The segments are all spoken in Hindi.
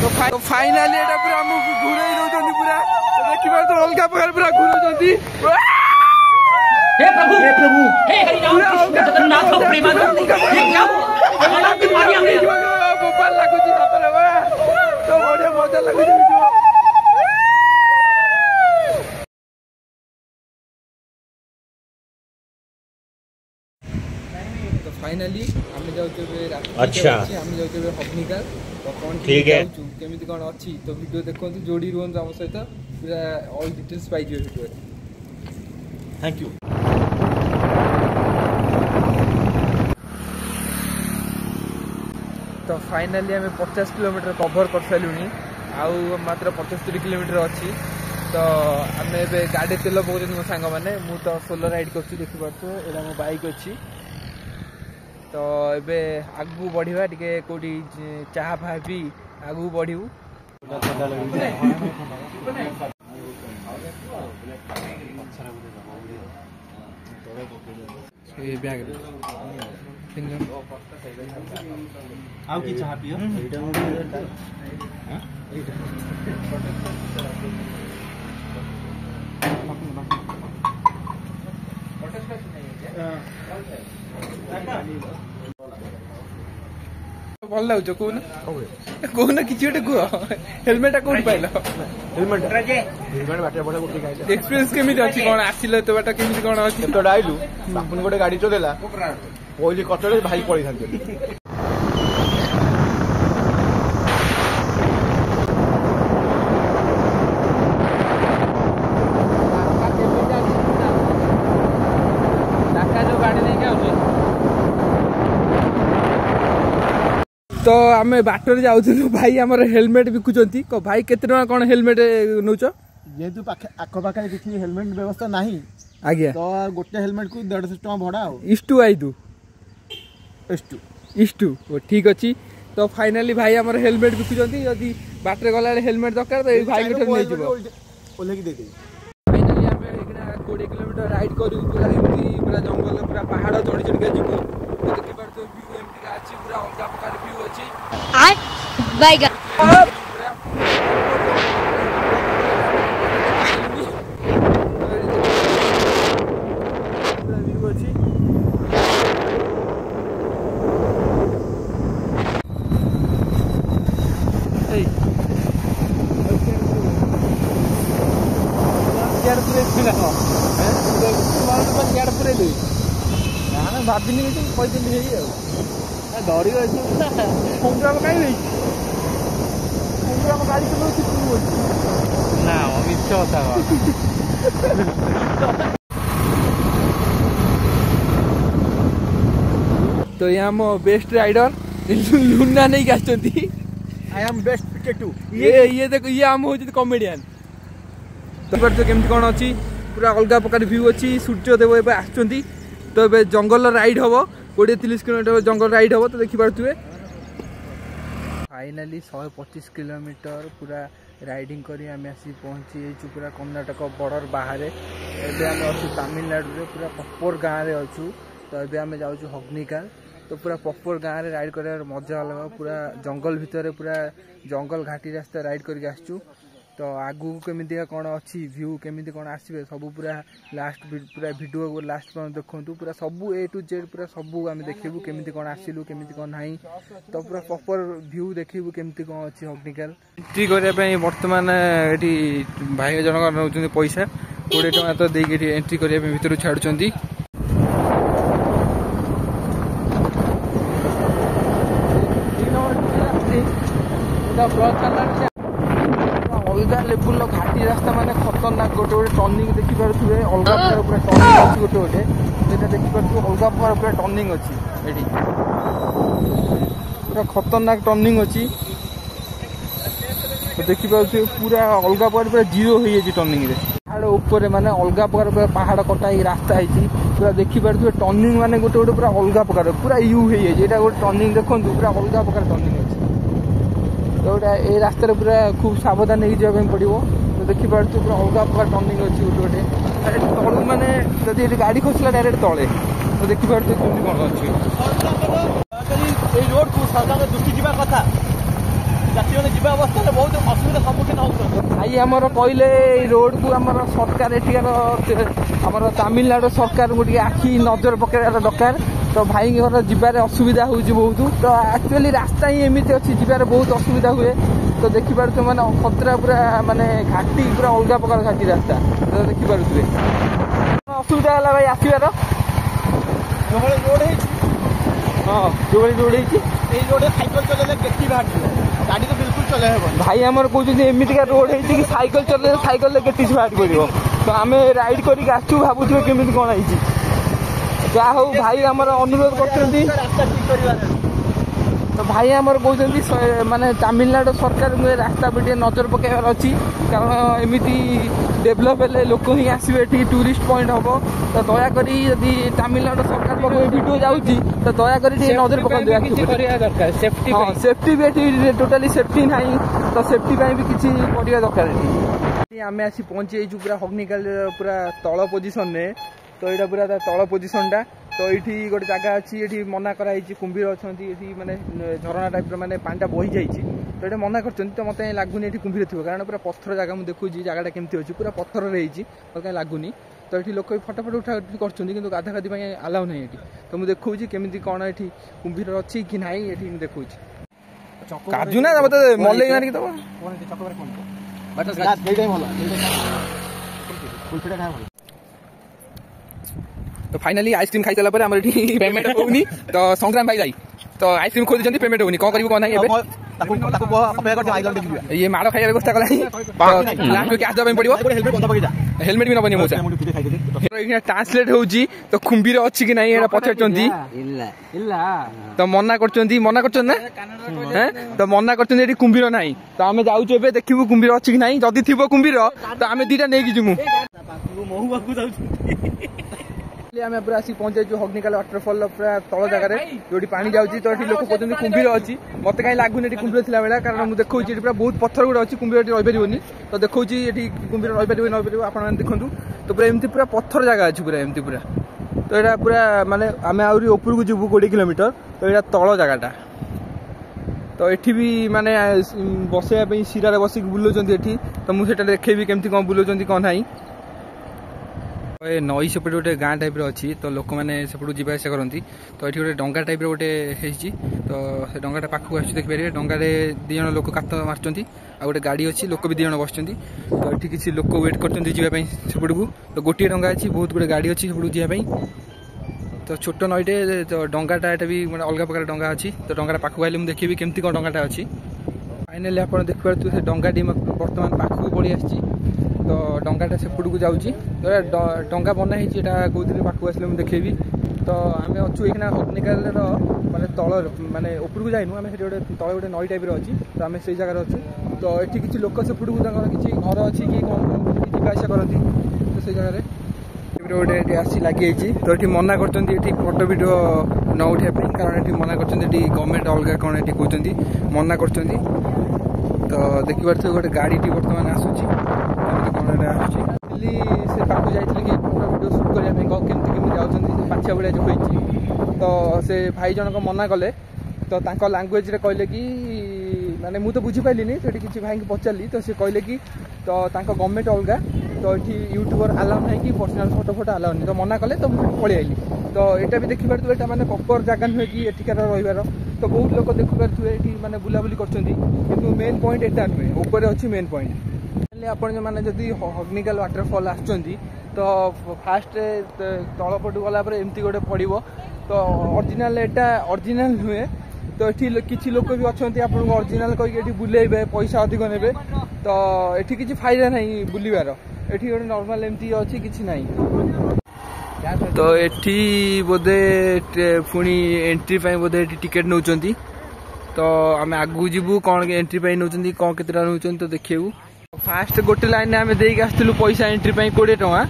तो फाइनाली एटा पूरा हमको घुराई दउछन पूरा देखिबार तो अलगा प्रकार पूरा घुराउछंती हे प्रभु हे हरिनाम कृष्ण जगन्नाथ प्रेमानंद ये क्या हमारा की मारी हमने गोपाल लागुची हातरे बा तो बढिया मजा लागुची तो फाइनली हम जाउछे अच्छा हम जाउछे हॉकनिका तो कौन ठीक है केमिति कोन अछि तो वीडियो देखंतु जोडी रुहंतु हम सहित पूरा ऑल डिटेल्स पाइ जे वीडियो थैंक यू तो फाइनली हमें 50 किलोमीटर कवर कर सारूनी आउ मात्र 75 किलोमीटर अच्छी तो आम गाड़ी तेल पकाउँ मो सांग मैंने मु तो सोलो राइड कर देखी पार्थ एटा मो बाइक अच्छी तो ये आगू बढ़िया टे कौटी चाहा फा पी आगू बढ़ू आउ की चाहा पियो भल लगुच कौन कौन कि हेलमेट कौन पाइल एक्सपीरियंस केमी अच्छी कौन आसिल तो बाट केमी कौन अच्छी तो आइलु बापुन गोटे गाड़ी चलेला पहली कटरे भाई पड़ी था तो आम बाटर जाऊँ भाई आम हेलमेट बिकुंट भाई केते टका कौन हेलमेट नौच जेहेतु आखपाखे किसी हेलमेट व्यवस्था नहीं आज्ञा तो गोटे हेलमेट को 150 टका भड़ा इष्टू आईदू इष्टू ठीक अच्छी तो फाइनाली भाई आम हेलमेट बिकुंट जदि बाटर गला हेलमेट दरकार तो भाई फाइनाली आम 20 किलोमीटर राइड करूँ पूरा पूरा जंगल पूरा पहाड़ चढ़ी चढ़ी जीवु पूरा अलग प्रकार व्यू अच्छी भाविनी कहते डरी संग्राम कहीं संग्राम गाड़ी चलो ना मिछ कथा तो यहाँ मो बेस्ट राइडर लुना नहीं आई एम बेस्ट पिकेटू ये देखो ये आम हूँ कमेडियन तो केमती कौन अच्छी पूरा अलग प्रकार व्यू अच्छी सूर्यदेव ए आसुँच तो ये जंगल राइड हम 20-30 किलोमीटर जंगल राइड हम तो देखिपे फाइनाली 125 किलोमीटर पूरा राइडिंग करी आम आसी पहुँची पूरा कर्णाटक बॉर्डर बाहर एवं आम अच्छु तमिलनाडु पूरा प्रॉपर गाँव में अच्छु तो ये आम जाऊँ हग्निका तो पूरा प्रॉपर गाँव में राइड कर मजा अलग पूरा जंगल भितर पूरा जंगल घाटी रास्ता राइड करके आसचु तो आगू केमी कौन अच्छी व्यू केमी कौन आसवे सब पूरा लास्ट पूरा वीडियो लास्ट देखु पूरा सबू A to Z पूरा सबू आम देखू केमी कौन आसिलु केमी कौन ना तो पूरा प्रॉपर व्यू देखू केमी कौन अच्छी हग्निकाल एंट्री करने बर्तमान ये भाई जनक नौ पैसा 20 टका तो देकी एंट्री करने भर छाड़ुंट अलग लेवल घाटी रास्ता माने खतरनाक गोटे गोटे टर्निंग देखी पारे अलग प्रकार पूरा टर्निंग अच्छी गोटे गोटे देखी पारे अलग प्रकार पूरा टर्निंग अच्छी ये पूरा खतरनाक टर्निंग अच्छी तो देखी पारे पूरा अलग प्रकार पूरा जीरो हो टर्निंग पहाड़ ऊपर माने अलग प्रकार पूरा पहाड़ कटा रास्ता है पूरा देखी पारे टर्निंग माने गोटे गोटे पूरा अलग प्रकार पूरा यू हो गोटे टर्निंग देखो पूरा अलग प्रकार टर्निंग अच्छी तो ये रास्तार पूरा खूब सावधान हो जावाई पड़ो तो देखिए पूरा अलग प्रकार टर्निंग अच्छी गोटे गोटे तलू मैंने जब गाड़ी खसला डायरेक्ट तले तो देखिए कौन अच्छी रोड को सरकार दृष्टि जावा कथा ଯିବା ଅବସ୍ଥାରେ ବହୁତ ଅସୁବିଧା ସମ୍ମୁଖୀନ ହେଉଛନ୍ତି। ଭାଇ ଆମର କହିଲେ ଏଇ ରୋଡକୁ ଆମର ସରକାର ଏଠିକାର ଆମର ତାମିଲନାଡୁ ସରକାରଙ୍କୁ ଟିକେ ଆଖି ନଜର ପକାଇବାର ଦରକାର। ତ ଭାଇଙ୍କର ଯିବାରେ ଅସୁବିଧା ହେଉଛି ବହୁତ। ତ ଆକ୍ଚୁଆଲି ରାସ୍ତା ହିଁ ଏମିତି ଅଛି, ଯିବାରେ ବହୁତ ଅସୁବିଧା ହୁଏ। ତ ଦେଖିପାରୁଥିବେ ମାନେ ଖତରା ପୁରା ମାନେ ଘାଟି ପୁରା ଅଲଗା ପ୍ରକାର ଘାଟି ରାସ୍ତା। ତ ଦେଖିପାରୁଥିବେ ଅସୁବିଧା ହେଲା ଭାଇ ଆସିବାର। ଯୋଉଭଳି ରୋଡ ହେଇଛି, ହଁ ଯୋଉଭଳି ରୋଡ ହେଇଛି, ଏଇ ରୋଡରେ ସାଇକେଲ ଚଲେଇଲେ ଗେଟି ବାହାରିଯିବ, ଗାଡି ତ ବିଲକୁଲ ଚଲେଇ ହେବନି। ଭାଇ ଆମର କହୁଛନ୍ତି ଏମିତିକା ରୋଡ ହେଇଛି କି ସାଇକେଲ ଚଲେଇଲେ ସାଇକେଲରେ ଗେଟିସ୍ ବାହାରି ପଡ଼ିବ। ତ ଆମେ ରାଇଡ୍ କରିକି ଆସିଛୁ, ଭାବୁଥିବେ କେମିତି କ'ଣ ହେଇଛି। ଯାହା ହଉ ଭାଇ ଆମର ଅନୁରୋଧ କରୁଛନ୍ତି, ରାସ୍ତା ଠିକ କରିବାର। ତ ଭାଇ ଆମର କହୁଛନ୍ତି ମାନେ ତାମିଲନାଡୁ ସରକାରଙ୍କୁ ଏ ରାସ୍ତା ଉପରେ ଟିକେ ନଜର ପକାଇବାର ଅଛି। କାରଣ ଏମିତି ଡେଭଲପ ହେଲେ ଲୋକ ହିଁ ଆସିବେ, ଏଠିକି ଟୁରିଷ୍ଟ ପଏଣ୍ଟ ହବ। ତ ଦୟାକରି ଯଦି ତାମିଲନାଡୁ ସରକାର ପାଖକୁ ଏ ଭିଡ଼ିଓ ଯାଉଛି ତ ଦୟାକରି ଟିକେ ନଜର ପକାନ୍ତୁ। କରିବା ଦରକାର ସେଫ୍ଟି, ହଁ ସେଫ୍ଟି ବି ଏଠି ଟୋଟାଲି ସେଫ୍ଟି ନାହିଁ। ତ ସେଫ୍ଟି ପାଇଁ ବି କିଛି କରିବା ଦରକାର ଏଠି। ଆମେ ଆସି ପହଞ୍ଚି ଯାଇଛୁ ପୁରା ହଗ୍ନିକାଲ ପୁରା ତଳ ପୋଜିସନରେ। ତ ଏଇଟା ପୁରା ତା ତଳ ପୋଜିସନଟା। ତ ଏଇଠି ଗୋଟେ ଜାଗା ଅଛି, ଏଠି ମନା କରାଯାଇଛି, କୁମ୍ଭୀର ଅଛନ୍ତି ଏଠି, ମାନେ ଝରଣା ଟାଇପ୍ର ମାନେ ପାଣିଟା ବହି ଯାଇଛି। ତ ଏଠି ମନା କରିଛନ୍ତି। ତ ମୋତେ ଲାଗୁନି ଏଠି କୁମ୍ଭୀର ଥିବ, କାରଣ ପୁରା ପଥର ଜାଗା। ମୁଁ ଦେଖୁଛି ଜାଗାଟା କେମିତି ଅଛି, ପୁରା ପଥରରେ ହେଇଛି, ମୋତେ କାହିଁ ଲାଗୁନି। ତ ଏଠି ଲୋକ ଫଟୋ ଉଠା କରୁଛନ୍ତି, କିନ୍ତୁ ଗାଧାଗାଧି ପାଇଁ ଆଲାଉ ନାହିଁ ଏଠି। ତ ମୁଁ ଦେଖଉଛି କେମିତି କ'ଣ ଏଠି କୁମ୍ଭୀର ଅଛି କି ନାହିଁ, ଏଠି ମୁଁ ଦେଖଉଛି। କାଜୁ ନା ମୋତେ ମଲେଇ ମାରିକି ଦେବ। तो फाइनाली आइसक्रीम खाई सारा आम पेमेंट होनी। तो संग्राम भाई जाई तो आइसक्रीम खोदी पेमेंट होनी, कौन करूँ कौन ये माड़ खाई व्यवस्था कला कैश देवाई पड़ो। हेलमेट भी नबनी मौसा ट्रांसलेट हो तो कुंभीर अच्छी कि नहीं पचार तो मना कर मना कर तो मना कर कुंभीर ना। तो आम जाऊँ देखू कुंभीर अच्छी कि नहीं, जदि थी कुंभीर तो आम दीटा नहीं जीमु। आम पूरा आसिक पहुंच जाइए हग्निकाल वाटरफॉल पूरा तल जगह जो पानी जाऊँगी। तो ये लोक कहते कुंभीर अच्छी, मत कहीं लगुनि कुंभीर थी बेला, कारण मुझे देखा पूरा बहुत पत्थर गुड़ा अच्छी, कुंभीर रही तो देखा ये कुंभीर रही पार आप देखूँ। तो पूरा एमती पूरा पत्थर जगह अच्छी पूरा एमती पूरा। तो यहाँ पूरा माने आम आहरी उपरकू जीवु 20 किलोमीटर। तो यहाँ तल जगहटा तो ये भी माने बसवाई शिरार बसिक बुलाऊँ एठी। तो मुझे देखेबी केमती कौन बुलाऊँ कौन ना। नई सेपटे गोटे गाँ टाइप अच्छी, तो लोक मैंने सेपटू जावासा करती। तो ये गोटे डंगा टाइप गोटे तो से डंगाटा पाखक आस देखिपारे, डंगारे दी जन लोक कात मार्च आ गोटे गाड़ी अच्छी, लोक भी 2 जन बस। तो ये किसी लोक वेट करवाई सेपटू। तो गोटे डंगा अच्छी, बहुत गुड़े गाड़ी अच्छी सेपटू जावाई। तो छोट नईटे तो डंगाटा ये भी मैं अलग प्रकार डंगा अच्छी। तो डंगाटा पाखक आइले मुझे देखी केमती कौन डंगाटा अच्छी। फाइनाली आप देखिपे से डंगाटी बर्तमान पाखक पड़ी आसी। तो डंगाटा सेपट को जाऊँगी। तो डंगा बना ही कौन पाखक आसले मुझे देखेबी। तो आम अच्छु ये हग्निकाल माने तल माने उपरकू जाइनु, आम से गोटे तले गोटे नई टाइप अच्छी। तो आम से जगह अच्छु। तो ये किसी लोक सेपट को किसी घर अच्छी कि कौन जावासा करती। तो से जगह गोटे आसी लगी। तो ये मना कर फोटो वीडियो न उठाई, कारण ये मना कर गवर्नमेंट अलग कौन ये कहते मना कर। तो देखिए गोटे गाड़ी बर्तमान आसूची से पाक जाइए कि फोटो वीडियो सुट करने केमती केमती जाऊँगी पाछिया भाया जो होती। तो से भाई जनक मना कले। तो लांगुएज कहले कि माने मुझे बुझीपारे तो किसी भाई को पचारि। तो सी कहले कि तो गवर्नमेंट अलग, तो ये यूट्यूबर आलाउ ना कि पर्सनाल फोटो फोटो आलाउ नहीं। तो मना कले तो मुझे पलि आइली। तो यहाँ भी देखिपे ये मैंने प्रॉपर जगह नुहे कि एठिकार रहीबार। तो बहुत लोग देखिपे ये मैंने बुलाबुली कर मेन पॉइंट एटा नुहे, ऊपर अच्छी मेन पॉइंट। आप मैंने जदि हग्निकाल वाटरफॉल आसुँच तो फास्ट तलपटू गलापर एमती गोटे पड़ो। तो ओरिजिनल एटा ओरिजिनल नुहे। तो ये किसी लोक भी अच्छा आपको ओरिजिनल कहीकि बुलेबे पैसा अधिक ने। तो ये किसी फायदा नहीं बुलवार, ये गोटे नॉर्मल एमती अच्छी किसी ना। तो ये बोधे पुणी एंट्री बोधे टिकेट नौ। तो आम आगू जीवु कौन एंट्री नौ कौन के नौ तो देखू। फास्ट गोटे लाइन आम देख आसलु पैसा एंट्री 20 टଙ୍କା।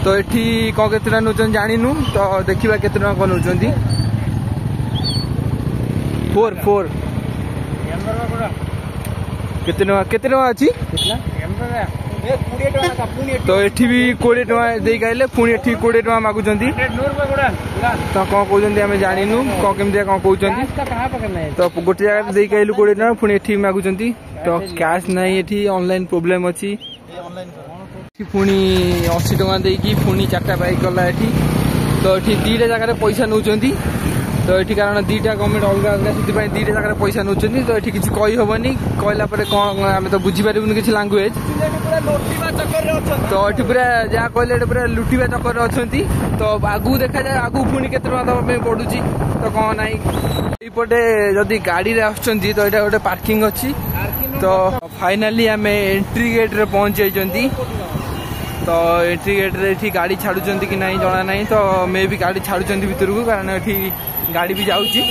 तो ये कौन के नौ जानू। तो देखा के कौन नौ 4 के अच्छी तो एठी भी 20 टका देई आइले पुणी एठी 20 टका मागुचंती तो कौन कहते आम जानू कौन केमती कौन कहते तो गोटे जगह देई आइलु 20 टका पुणी एठी मागुचंती तो कैश नहीं एठी ऑनलाइन प्रॉब्लम अच्छी पुणी 80 टका देकी पुणी 4टा बाइक गला एठी तो एठी 2टा जगह पैसा नौचंती तो ये कारण 2टा गवर्नमेंट अलग अलग से 2टा जगह पैसा नौचंती तो ये किसी कही हेनी कहला कौन आम तो बुझीपारूनी किसी लांगुएज तो ये पूरा जहाँ कहले पूरा लुटिवा चक्कर अच्छा तो आगू देखा जाए आगू पुणी के दवाई पड़ू तो कौन ना यपटे जदि गाड़ी रे आसुंच तो यहाँ गोटे पार्किंग अच्छी तो फाइनाली आम एंट्री गेट रे पहुंच जाइछंती तो एंट्री गेट रे एठी गाड़ी छाड़ुचंती कि नहीं जना नहीं तो मे भी गाड़ी छाड़ुचंती भीतर को कारण एठी गाड़ी भी जाउची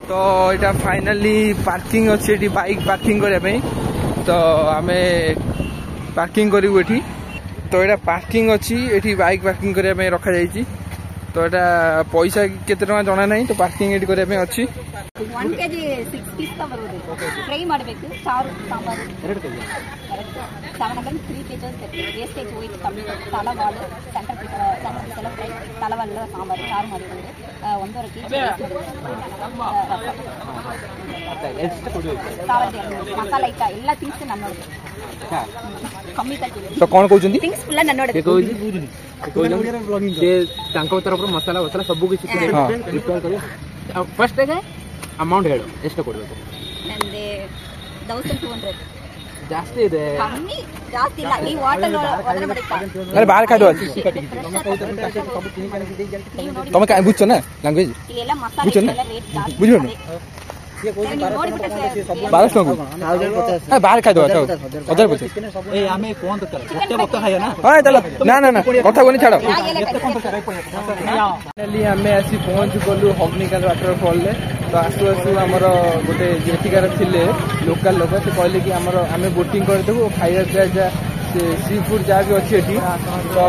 तो यहाँ फाइनाली पार्किंग अच्छी एठी बाइक पार्किंग करने तो आम पार्किंग करूँ एठी तो यहाँ पार्किंग अच्छी एठी बाइक पार्किंग करने रखा जाइए तो यहाँ पैसा केते टका जना नहीं तो पार्किंग एठी करने अच्छी 1 kg 6 piece ಫ್ರೈ ಮಾಡಬೇಕು ಸಾರು ಸಾಂಬಾರು 2 kg 703 pages ವೇಸ್ಟೇಜ್ ಹೋಯ್ತು ಕಮ್ಮಿ ತಲವಾಳು ಸೆಂಟರ್ ಪೀಸ್ ಎಲ್ಲ ಫ್ರೈ ತಲವಾಳು ಸಾಂಬಾರು ಸಾರು ಮಾಡಿಕೊಂಡು 1.5 kg ಎಷ್ಟು ಕೊಡಬೇಕು ಮಸಾಲ ಐಟ ಎಲ್ಲ ಥಿಂಗ್ಸ್ ನಾನು ನೋಡ್ತೀನಿ कमी तो कौन कहउछंती थिंग्स फुल्ला ननोड के कहउछंती जे तांको तरफ मसाला वसाला सब कुछ प्रिपेयर करे फर्स्ट है अमाउंट हेड ಎಷ್ಟು ಕೊಡಬೇಕು ನಂದೆ 1200 ಜಾಸ್ತಿ ಇದೆ ಕಮ್ಮಿ ಜಾಸ್ತಿ ಇಲ್ಲ ಈ ಹೋಟೆಲ್ ಒಳಗಡೆ ಮಾಡಿತಾ अरे बाहर खाइ दो તમે કાઈ বুঝছো না ল্যাঙ্গুয়েজ ಇಲ್ಲೆಲ್ಲ ಮಸಾಲೆ ಎಲ್ಲ ರೇಟ್ ಜಾಸ್ತಿ বুঝছো না ये कोई 1200 को बाहर खाइ दो 1050 ए हमें कौन तो गोटे वक्त खाया ना हां चलो ना ना ना कथा कोनी छाड़ो फाइनली हमें आसी पहुंच गलु हग्निकाल वाटरफॉल ले तो आसु आसु आमर गोटे जेठिकार थिले लोकल लोक से कहले कि आमर आमे बोटिंग कर देबो खाइया पिया सी फूड जहाँ भी अच्छी एठी तो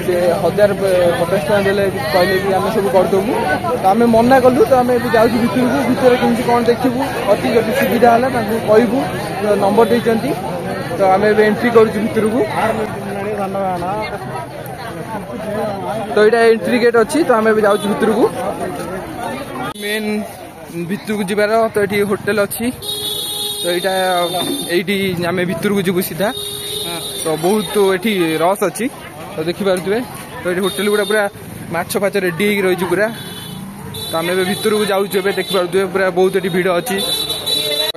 से 1050 टका देले कहले कि आमे सब कर देबू तो आमे मना कलु तो आमे जाउछु भितर केमती कौन देखिबू अति जदि सुविधा होला ताकू कहबू नंबर देइचंती तो आमे एंट्री करूछु भितर को तो यहाँ एंट्री गेट अच्छी तो आमे जाउछु भितर को मेन भितर को जीवार तो ये होटेल अच्छी तो यहाँ आम भितर को जीवु सीधा तो बहुत ये रस अच्छी तो देखिपे तो ये होटेल गुड़ा पूरा माछ फाच रेडी रही पूरा तो आम भितर को जाऊँ देखिपे पूरा बहुत ये भिड़ अच्छी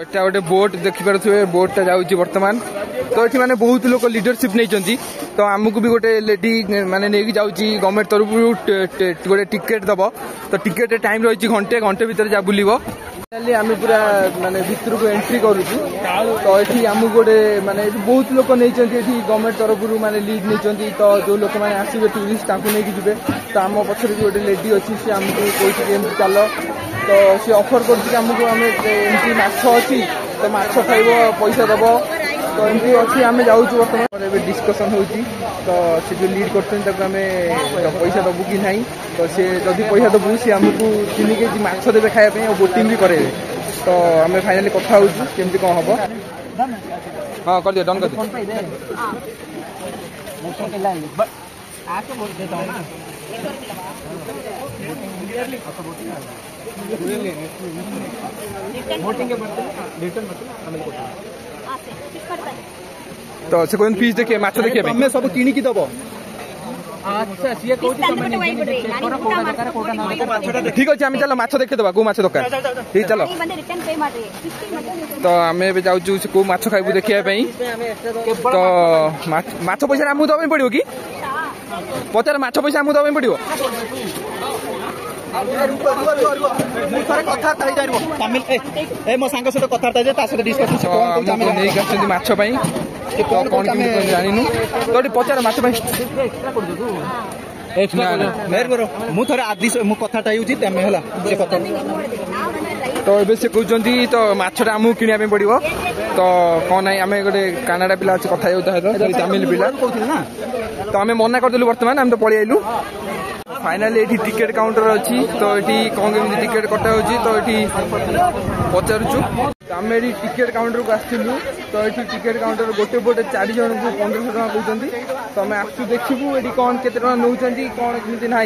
एटा गोटे बोट देखिपे बोटा जाऊँगी बर्तमान तो ये मैंने बहुत लोग लीडरशिप नहीं तो आमको भी गोटे लेडी माने नहीं जाऊँगी गवर्नमेंट तरफ गोटे टिकेट दब तो टिकेट टाइम रही घंटे घंटे भीतर जा बुल आम पूरा माने भितर को एंट्री करूँ तो ये आमको गोटे माने बहुत लोग नहीं गवर्नमेंट तरफ माने लीड नहीं तो जो लोक मैंने आसवे टूरिस्ट नहीं जी तो आम पक्षर भी गोटे लेडी अच्छी सी आमको कही चल तो सी ऑफर करमको आम एमती माछ अच्छी तो माछ खाइब पैसा दब तो एमती अच्छी आम जाऊँ बर्तमान डिस्कसन होती तो सी जो लीड कर पैसा दबू कि ना तो सी जदि पैसा दबू सी आमको 3 केजी माछ देवे खायापी और बोटिंग भी करे तो आम फाइनाली कथा होमती कौन हम हाँ कर दिया डन कर तो से कोन पीस देखिए माछ देखिए हमें सब किणी की दबो अच्छा सीए कहू ठीक अच्छे आम चलो माछ देखे दबा को माछ दरकार ठीक चलो तो आम जाऊँ को माछ खाइबू देखिया तो माछ पैसा आमको दबा पड़ो कि पचार माछ पैसा आमको दबा पड़ो मो सांग सहित कथा डिस्कसन माछ कौन जानू तो पचार माछ मुझे आदि कथा तो ये से कहते तो माछटा आमको किणा पड़ो तो कौन ना आम गोटे कानाडा पिला अच्छे कथा तमिल पिला तो आम मना करदेलु बर्तमान आम तो पलि आइलु फाइनाली ये टिकेट काउंटर अच्छी तो ये कौन केमती टिकेट कटा हो तो ये पचारूँ आम ये टिकेट काउंटर को आसलु तो ये टिकेट काउंटर गोटे पोटे 4 जन को 1500 टका कहते तो आम आसू देखू ये कौन के नौ कौन कमी ना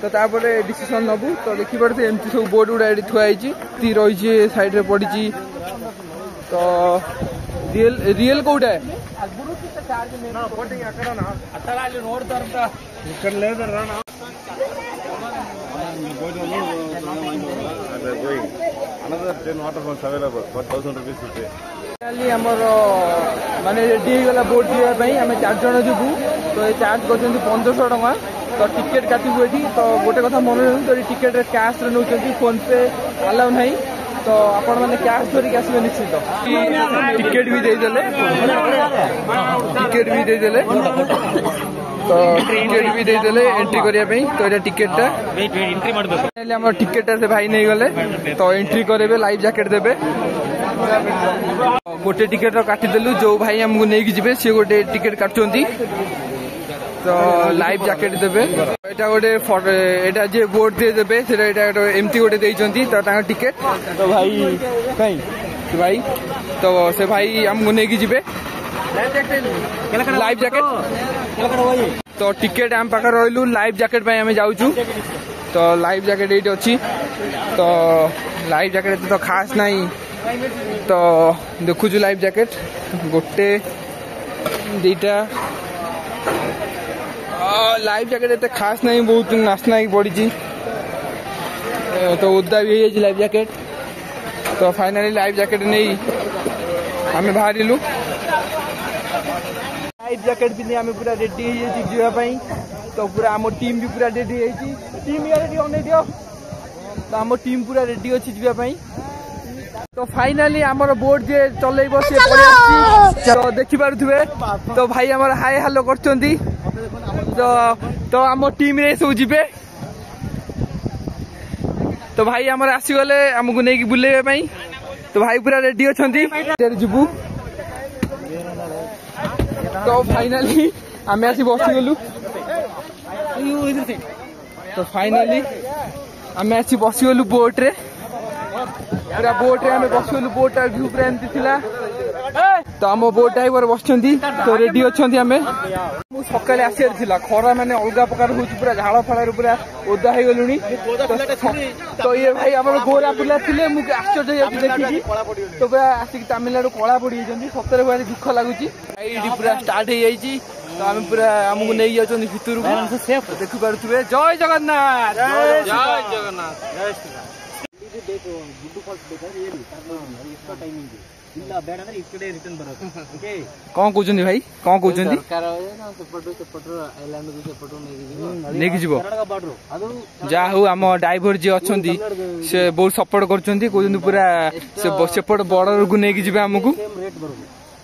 तो तापर डिसीजन नबू तो देखिए एमती सब बोर्ड गुड़ा ये थुआई रही साइड रे पड़ी तो real कौटा Another 10 waterfalls available for 1,000 rupees. आमर माने रेडी होगा बोट जावाई आम 4 जन जीवु तो ये चार्ज कर 1500 टका तो टिकेट काटू ये तो गोटे कथा मन रखु तो टिकेट कैश नौ फोन पे अलाउ ना तो आपण मैंने कैश धरिक आसवे निश्चित टिकेट भी देदेले तो टिकेट भी देदेले एंट्री करने तो ये टिकेटा टिकेटा से भाई नहीं गले तो एंट्री करेंगे लाइफ जैकेट देवे गोटे टिकेट काटिदेलु जो भाई आमको नहीं जी सी गोटे टिकेट काटुंती तो लाइफ जैकेट देवे एटा गोटे एटा जे बोर्ड दे देवे सेटा एमती गोटे देइचंती तो ताका टिकेट तो भाई कहीं भाई तो से भाई आमको नहीं जीवे लाइफ जैकेट तो टिकेट आम पाखे रही लाइफ जैकेट आम जाऊँ तो लाइफ जैकेट ये अच्छी तो लाइफ जैकेट तो खास नहीं तो देखुचु लाइफ जैकेट गोटे दीटा लाइफ जैकेट एत खास नहीं बहुत नाचना पड़ी तो उदा भी है लाइफ जैकेट तो फाइनली लाइफ जैकेट नहीं आम बाहर लाइफ जैकेट भी आम पूरा रेडी जावाई तो पूरा आम टीम भी पूरा रेडी टीम दियो तो आम टीम पूरा रेडी अच्छी जावाई तो फाइनली आमर बोट जे चलेब सी तो देखी पारे तो भाई आमर हाय हालो करछंती तो आम टीम रे सब जीवे तो भाई आमर आसीगले आमको नहीं बुलेबे तो भाई पूरा रेडी अच्छी जीवु तो फाइनली आम आसी बसीगलु तो फाइनली आम आसी बसीगलु बोट रे पूरा बोट रे आम बसीगलु बोट व्यू पूरा एमती थिला तो आम बोट ड्राइवर बसछंती तो रेडी अच्छी आम सकाले आसार थिला खरा माने अलग प्रकार हो पूरा झाड़ फाड़ पूरा ओदा हो गलुनी तो ये भाई आम गोरा पिला थे मुझे आश्चर्य देखी तो पूरा आसिक तमिलनाडु कला पड़ी सतरे भाई दुख लगुच पूरा स्टार्ट हो जाइए तो आम पूरा आमको नहीं जाऊँ भितर को देखी पारे जय जगन्नाथ जय जगन्नाथ कौन कहते भाई कौन कहते नहीं जीव जहा हूँ आम ड्राइवर जी अच्छा से बहुत सपोर्ट कर पूरा सेपट बॉर्डर को लेकिन जी आमको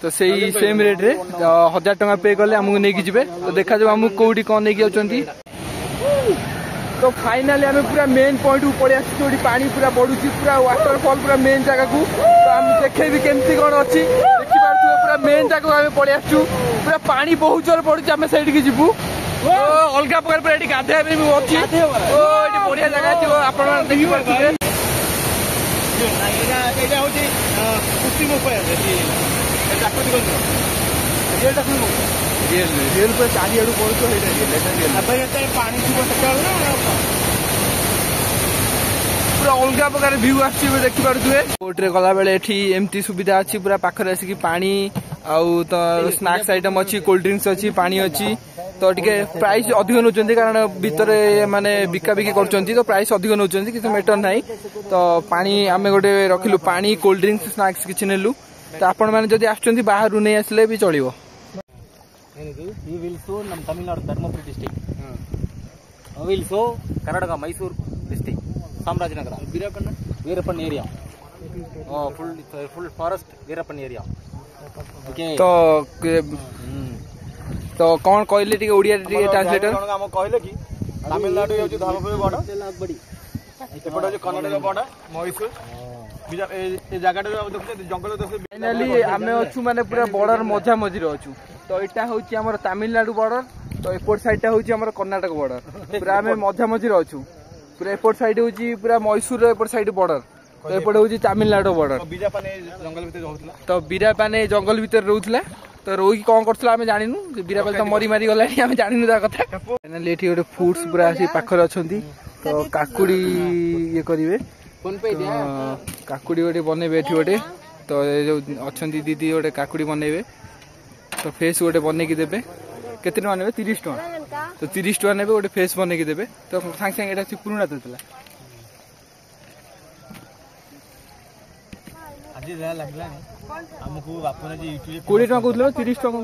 तो सही सेम रेट रे 1000 टका पे कले आमको नहीं जीवे तो देखा जाओ आमको कौटी कौन नहीं जाऊँगी तो फाइनली आम पूरा मेन पॉइंट को पड़े आसी पानी पूरा बढ़ुची पूरा वाटरफॉल पूरा मेन जगह को तो आम देखे भी केमती कौन अच्छी देखिपे पूरा मेन जगह आम पड़े आसु पूरा पानी बहुत जोर पड़ुची आम सैठी जीवु अलग प्रकार पूरा ये गाधे भी अच्छी बढ़िया जगह थी आप देखिए रियल पूरा चारिआडू पानी पूरा अलग प्रकार व्यू आसी देखिपे बोट रे गला बेले एमती सुविधा अच्छी पूरा पाखरे आसिक पानी आउ तो स्नैक्स आइटम अच्छी कोल्ड ड्रिंक्स अच्छी पानी अच्छी तो टिके प्राइस अधिक नौ कारण भितर माने बिकाबिकी कर तो प्राइस अधिक नौ कि मैटर ना तो पानी आम गोटे रखिलु पानी कोल्ड ड्रिंक्स स्नैक्स किसी नेलु तो आपण मैंने जब आसुँच बाहर नहीं आसले भी चलो We will show Tamil Nadu Dharmapuri district. We will show Karnataka Mysore district. Samrajnagara. Veerappan area. Oh, full forest Veerappan area. Okay. तो कौन कहले टिके ओडिया टिके ट्रांसलेटर हम कहले कि तमिलनाडु होची धर्मपुरी बॉर्डर एपट होची कर्नाटक बॉर्डर मैसूर ए जगह जंगल फाइनली आम अच्छु माने पूरा बॉर्डर मझा मझी अच्छु तो यहाँ हूँ आम तमिलनाडु बॉर्डर तो एपट साइड हूँ आम कर्नाटक बॉर्डर पूरा आम मझा मझी अच्छु पूरा एपट साइड हूँ पूरा मैसूर एपट साइड बॉर्डर तो एपटे हूँ तमिलनाडु बॉर्डर बीरापाने जंगल भितर रहउतला तो बीरापाने जंगल भितर रोला तो रोई कौन करथला आमे जानिनु बीरापाल तो मरी मारी गलानी आमे जानिनु ता कथा फाइनली एठी गोटे फ्रूट्स पूरा आसी पाखर अछंती तो काकुड़ी ये करिवे फोन पे दिया काकुड़ी गोटे बनेबे एठी गोटे तो जो अछंती दीदी गोटे काकुड़ी बनेबे तो फेस गोटे बने की देबे केते टका नेबे 30 टका तो 30 टका नेबे गोटे फेस बने की देबे तो सांग सांग एटा पुराना देतला आज जहा लागला हमकु बापने जे यूट्यूब 20 टका कहतलो 30 टका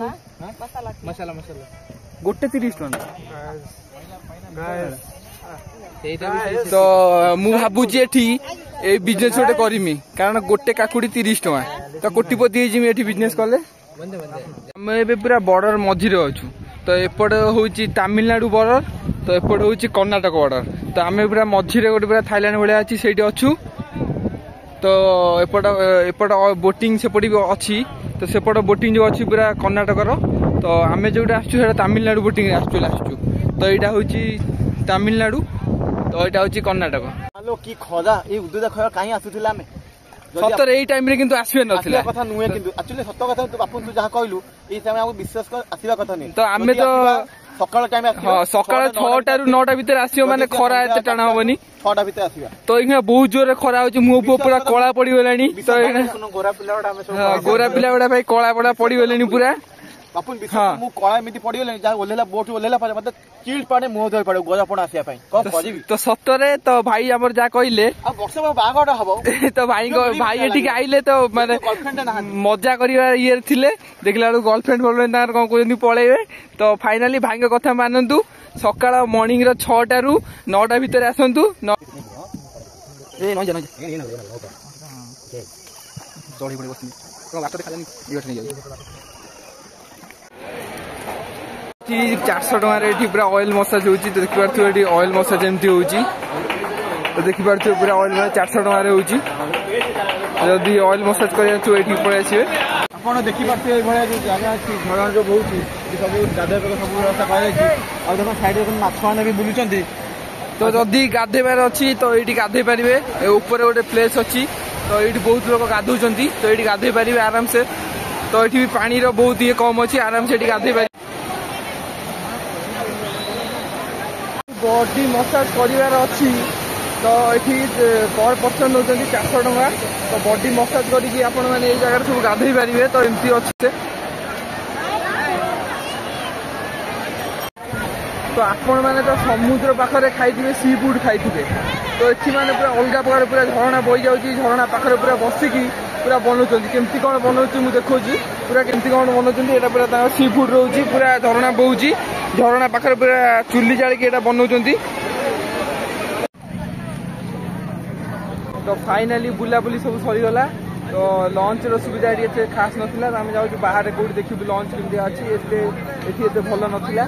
मसाला मसाला गोटे 30 टका गाइस तो मु भाबुची एठी ए बिजनेस गोटे करमी कारण गोटे काकुड़ी 30 टका तो कोटिपति जिमी एठी बिजनेस कले आमे एबे पूरा बॉर्डर मझिरे अछु तो एपट होउची तमिलनाडु बॉर्डर तो एपट होउची कर्नाटक बॉर्डर तो आमे पूरा मझिरे गोटे पूरा थाईलैंड भलिया अछि सेठी अछु तो एपट एपट बोटिंग सेपट भी अच्छी तो सेपट बोटिंग जो अच्छी पूरा कर्नाटक तो आमे जोटा आसचु सेटा तमिलनाडु बोटिंग आसचु आसचु तो एटा होची तमिलनाडु तो एटा होची कर्नाटक हेलो की खरा ए उद्दुदा खरा काहे आसुथिला हमें सतर एई टाइम रे किंतु आसीबे नथिला कथा नुहे किंतु एक्चुअली सत्य कथा तो बापन तू जहा कहलु ए टाइम हमकु विश्वास कर आसीबा कथा नहीं तो आमे तो सकाळ टाइम आसीबा हां सकाळ 6टा रु 9टा भीतर आसीबो माने खरा एते टाणा होबनी 6टा भीतर आसीबा तो इखा बहुत जोर खरा होची मुंह पूरा कळा पड़ी गलानी तो गोरा पिला गुडा हमें सब गोरा पिला गुडा भाई कळा पड़ा पड़ी गलानी पूरा बापुन विश्वास मु कळा एमिति पड़ी गले जा ओलेला बोट ओलेला पर मते चिल पाने मुंह धोई पड़े गोरा पण आसीया पई को करबी तो सतरे तो भाई हमर जा कइले आ वर्ष बागडा हबो तो भाई एठी आइले तो माने गर्लफ्रेंड ना मजा करिवा ये थिले देखला गर्लफ्रेंड बोलबे तार कोन कोनी पळेबे तो फाइनली भाई को कथा मानंतु सकाळ मॉर्निंग रो 6टा रु 9टा भीतर आसंतु ए न जा चोड़ी पड़ी बसनी तो बात देखा जानी इवेट नहीं जाई 400 टका एठी पूरा ऑयल मसाज होची तो देखि पारथु एठी ऑयल मसाज एमती होची तो देखि पारथु पूरा ऑयल 400 टका रे होची जदी ऑयल मसाज करिया छु एठी पळे आसीबे आपण देखि पारथु ए भलिया जो जागा अछि झरण जो बहुची सब गाधे पे सब व्यवस्था कराई छी आ देखो साइड रे माछ माने भी बुलुचंती तो जदी गाधेबार अछि तो एठी गाधे परिबे ऊपर गोटे प्लेस अछि तो एठी बहुत लोग गाधुचंती तो एठी गाधे परिबे आराम से तो एठी भी पानी रो बहुत ये कम अछि आराम से एठी गाधे परिबे बॉडी मसाज करिवार अछि तो एठी पर पर्सन होचंती 400 टका तो बॉडी मसाज करिकि आपण माने ए जगह सब गाधेई परिबे तो एमती अछि तो आपण माने तो समुद्र पाखरे खाइथिबे सी फूड खाइथिबे तो एठी माने पूरा अलगा प्रकार पूरा झरणा बोई जाउची झरणा पाखरे पूरा बसिकी पूरा बनौचंती केमती कोन बनौची मु देखौची पूरा केमती कोन बनौचंती एटा पूरा ता सी फूड रहउची पूरा झरणा बोउची झरणा पाखरे पूरा चुल्ली जाली के एटा बनौचंती तो फाइनली बुला बुली सब सरी गला तो लंच रो सुविधा एते खास नथिला हम जाउ बाहर कोड देखिबु लंच केमती अछि एते भलो नथिला